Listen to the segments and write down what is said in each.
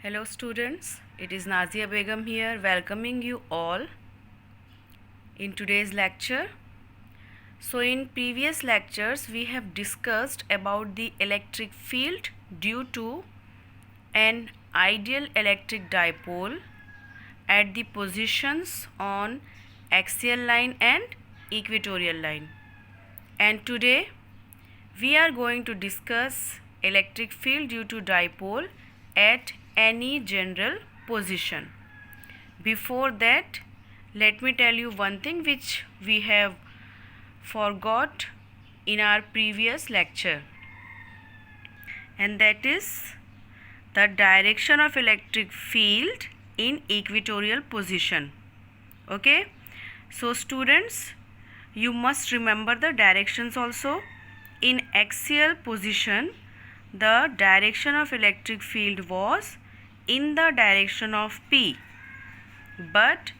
Hello students, it is Nazia Begum here welcoming you all in today's lecture. So in previous lectures we have discussed about the electric field due to an ideal electric dipole at the positions on axial line and equatorial line. And today we are going to discuss electric field due to dipole at any general position. Before that, let me tell you one thing which we have forgot in our previous lecture, and that is the direction of electric field in equatorial position. Okay, so students, you must remember the directions also. In axial position, the direction of electric field was in the direction of P, but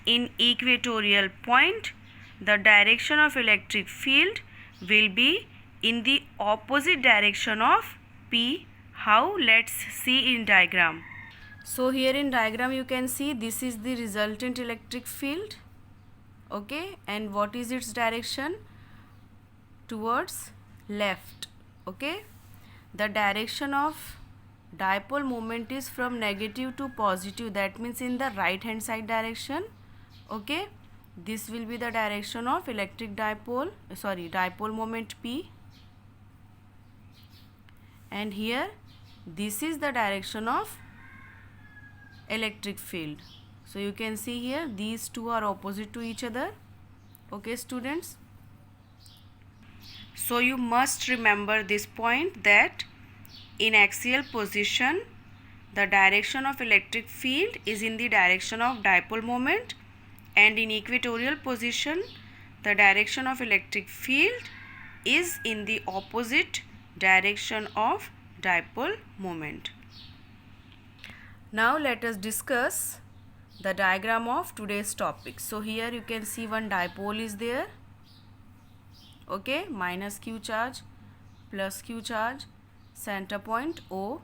in equatorial point, the direction of electric field will be in the opposite direction of P. How? Let's see in diagram. So here in diagram you can see this is the resultant electric field. Okay, and what is its direction? Towards left. Okay, the direction of dipole moment is from negative to positive, that means in the right hand side direction. Okay, this will be the direction of electric dipole moment P, and here this is the direction of electric field. So you can see here these two are opposite to each other. Okay students, so you must remember this point that in axial position the direction of electric field is in the direction of dipole moment, and in equatorial position the direction of electric field is in the opposite direction of dipole moment. Now let us discuss the diagram of today's topic. So here you can see one dipole is there. Okay, minus q charge, plus q charge, center point O.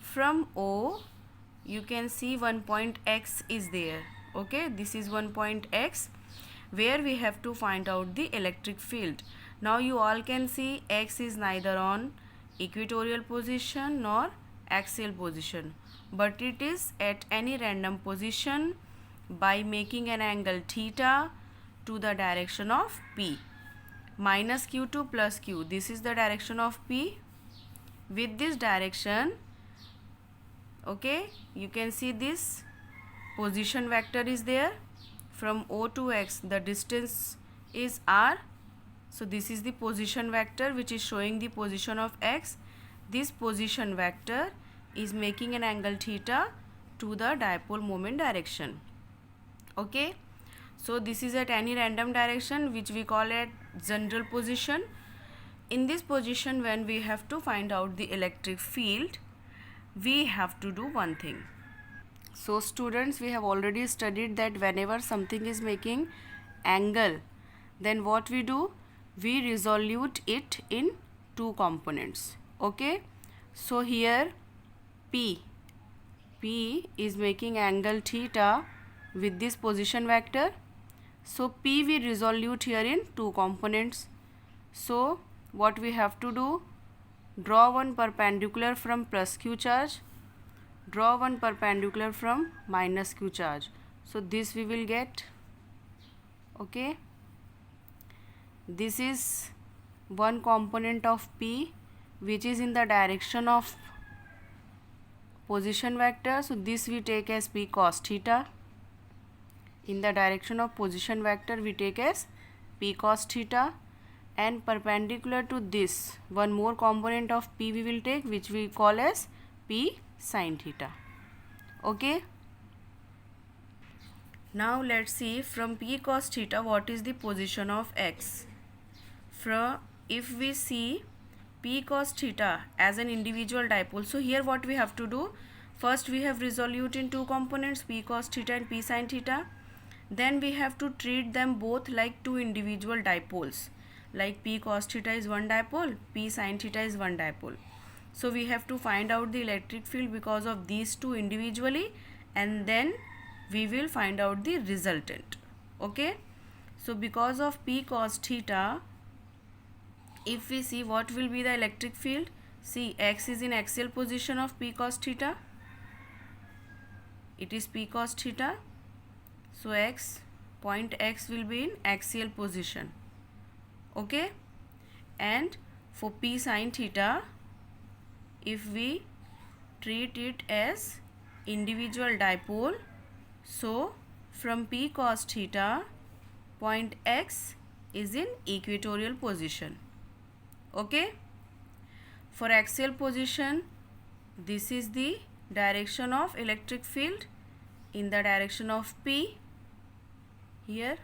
From O you can see one point X is there. Okay, this is one point X where we have to find out the electric field. Now you all can see X is neither on equatorial position nor axial position, but it is at any random position by making an angle theta to the direction of P. Minus q2 plus q, this is the direction of P. With this direction, okay, you can see this position vector is there. From O to X the distance is r, so this is the position vector which is showing the position of X. This position vector is making an angle theta to the dipole moment direction. Okay, so this is at any random direction which we call at general position. In this position, when we have to find out the electric field, we have to do one thing. So students, we have already studied that whenever something is making angle, then what we do? We resolute it in two components. Okay, so here P is making angle theta with this position vector. So P we resolute here in two components. So what we have to do? Draw one perpendicular from plus q charge, draw one perpendicular from minus q charge. So this we will get. Okay, this is one component of P which is in the direction of position vector. So this we take as P cos theta. In the direction of position vector we take as P cos theta, and perpendicular to this one more component of P we will take, which we call as P sin theta. Okay, now let's see from P cos theta what is the position of X. If we see P cos theta as an individual dipole, so here what we have to do? First we have resolute in two components, P cos theta and P sin theta. Then we have to treat them both like two individual dipoles. Like P cos theta is one dipole, P sin theta is one dipole. So we have to find out the electric field because of these two individually, and then we will find out the resultant. Okay, so because of P cos theta, if we see what will be the electric field, see x is in axial position of P cos theta, it is P cos theta, so point x will be in axial position. Okay, and for P sin theta, if we treat it as individual dipole, so from P cos theta, point x is in equatorial position. Okay, for axial position, this is the direction of electric field in the direction of P here,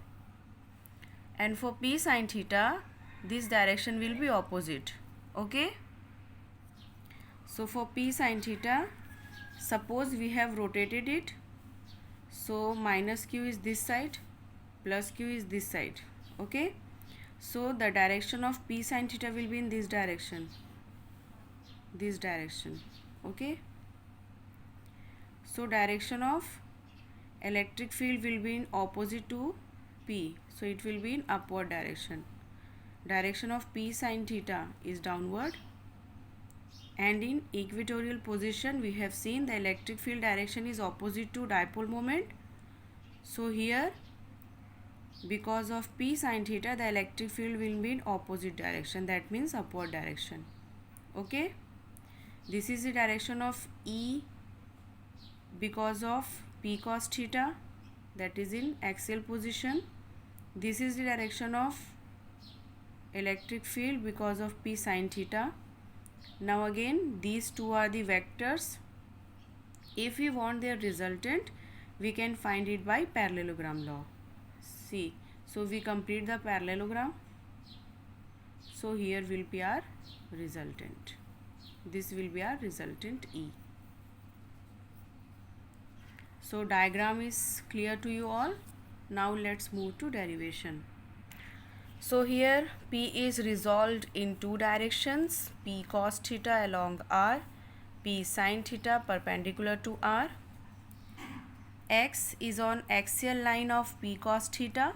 and for P sin theta, this direction will be opposite. Okay, so for P sin theta, suppose we have rotated it, so minus q is this side, plus q is this side. Okay, so the direction of P sin theta will be in this direction, okay. So direction of electric field will be in opposite to P, so it will be in upward direction. Direction of P sin theta is downward, and in equatorial position we have seen the electric field direction is opposite to dipole moment. So here, because of P sin theta, the electric field will be in opposite direction, that means upward direction. Okay, this is the direction of E because of P cos theta, that is in axial position. This is the direction of electric field because of P sin theta. Now again, these two are the vectors. If we want their resultant, we can find it by parallelogram law. See, so we complete the parallelogram. So here will be our resultant. This will be our resultant E. So diagram is clear to you all. Now let's move to derivation. So here P is resolved in two directions, P cos theta along R, P sin theta perpendicular to R. X is on axial line of P cos theta.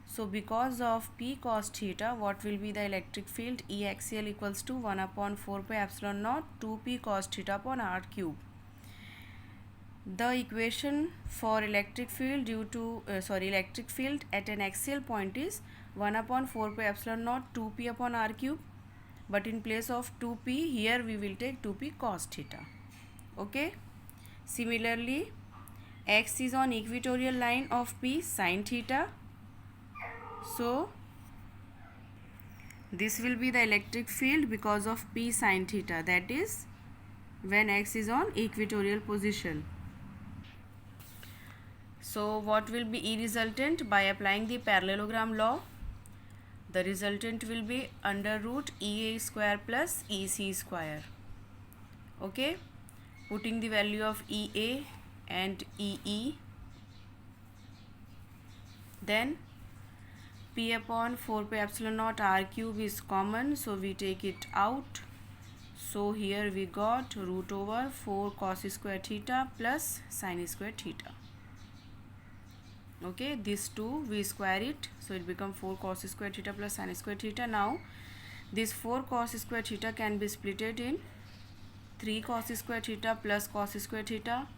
So because of P cos theta, what will be the electric field? E axial equals to 1 upon 4 pi epsilon naught 2P cos theta upon R cube. The equation for electric field electric field at an axial point is 1 upon 4 pi epsilon naught 2P upon R cube, but in place of 2P here we will take 2P cos theta. Okay, similarly X is on equatorial line of P sin theta, so this will be the electric field because of P sin theta, that is when X is on equatorial position. So what will be E resultant? By applying the parallelogram law, the resultant will be under root EA square plus EC square. Okay, putting the value of EA and EE, then P upon 4 pi epsilon naught R cube is common, so we take it out. So here we got root over 4 cos square theta plus sin square theta. Okay, this two we square it, so it becomes 4 cos square theta plus sin square theta. Now this 4 cos square theta can be splitted in 3 cos square theta plus cos square theta.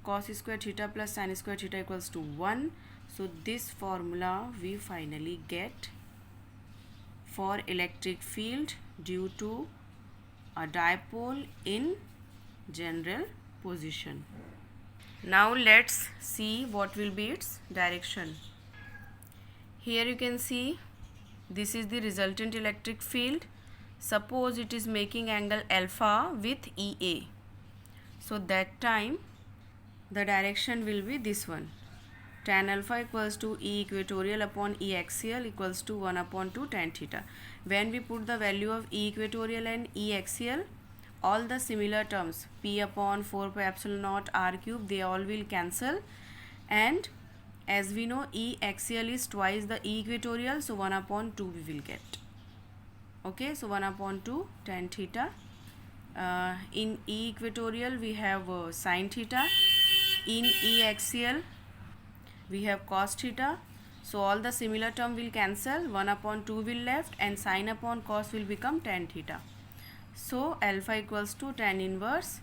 Cos square theta plus sin square theta equals to 1. So this formula we finally get for electric field due to a dipole in general position. Now let's see what will be its direction. Here you can see this is the resultant electric field. Suppose it is making angle alpha with EA. So that time the direction will be this one. Tan alpha equals to E equatorial upon E axial equals to 1 upon 2 tan theta. When we put the value of E equatorial and E axial, all the similar terms P upon 4 pi epsilon naught R cube, they all will cancel, and as we know E axial is twice the E equatorial, so 1 upon 2 we will get. Okay, so 1 upon 2 tan theta In E equatorial we have sine theta. In E axial we have cos theta. So all the similar term will cancel, 1 upon 2 will left, and sine upon cos will become tan theta. So alpha equals to tan inverse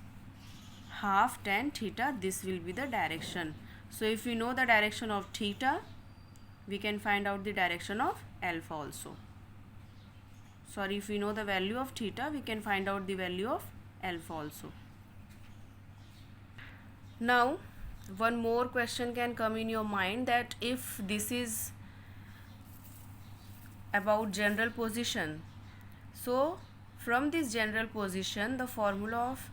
half tan theta. This will be the direction. So if we know the direction of theta, we can find out the direction of alpha also. Sorry, if we know the value of theta, we can find out the value of alpha also. Now one more question can come in your mind, that if this is about general position, so from this general position the formula of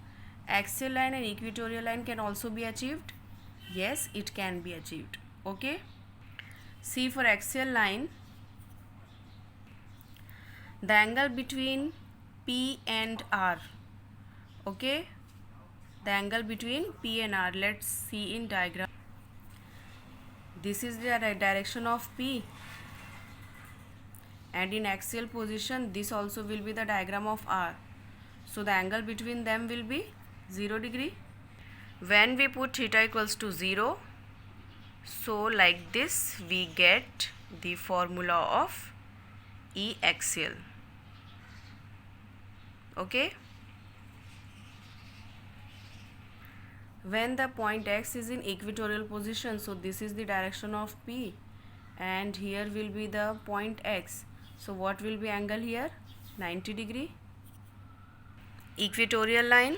axial line and equatorial line can also be achieved. Yes, it can be achieved. Okay, see, for axial line, the angle between P and R, okay, the angle between P and R, let's see in diagram. This is the direction of P, and in axial position this also will be the diagram of R. So the angle between them will be 0 degree. When we put theta equals to 0, so like this we get the formula of E axial. Okay, when the point X is in equatorial position, so this is the direction of P, and here will be the point X. So what will be angle here? 90 degree. Equatorial line,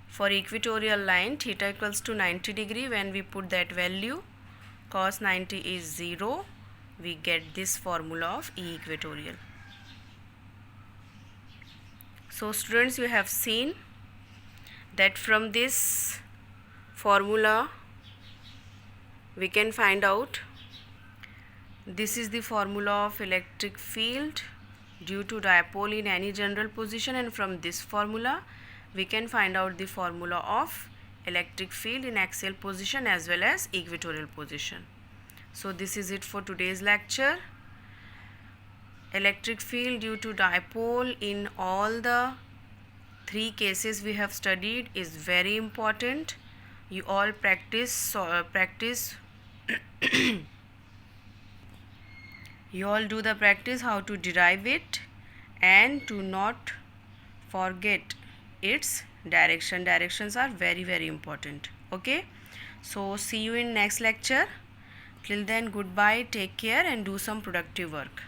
for equatorial line theta equals to 90 degree. When we put that value, cos 90 is 0, we get this formula of E equatorial. So students, you have seen that from this formula we can find out, this is the formula of electric field due to dipole in any general position, and from this formula we can find out the formula of electric field in axial position as well as equatorial position. So this is it for today's lecture. Electric field due to dipole in all the 3 cases we have studied is very important. You all you all do the practice how to derive it, and to not forget its direction. Directions are very, very important. Okay, so see you in next lecture. Till then, goodbye, take care, and do some productive work.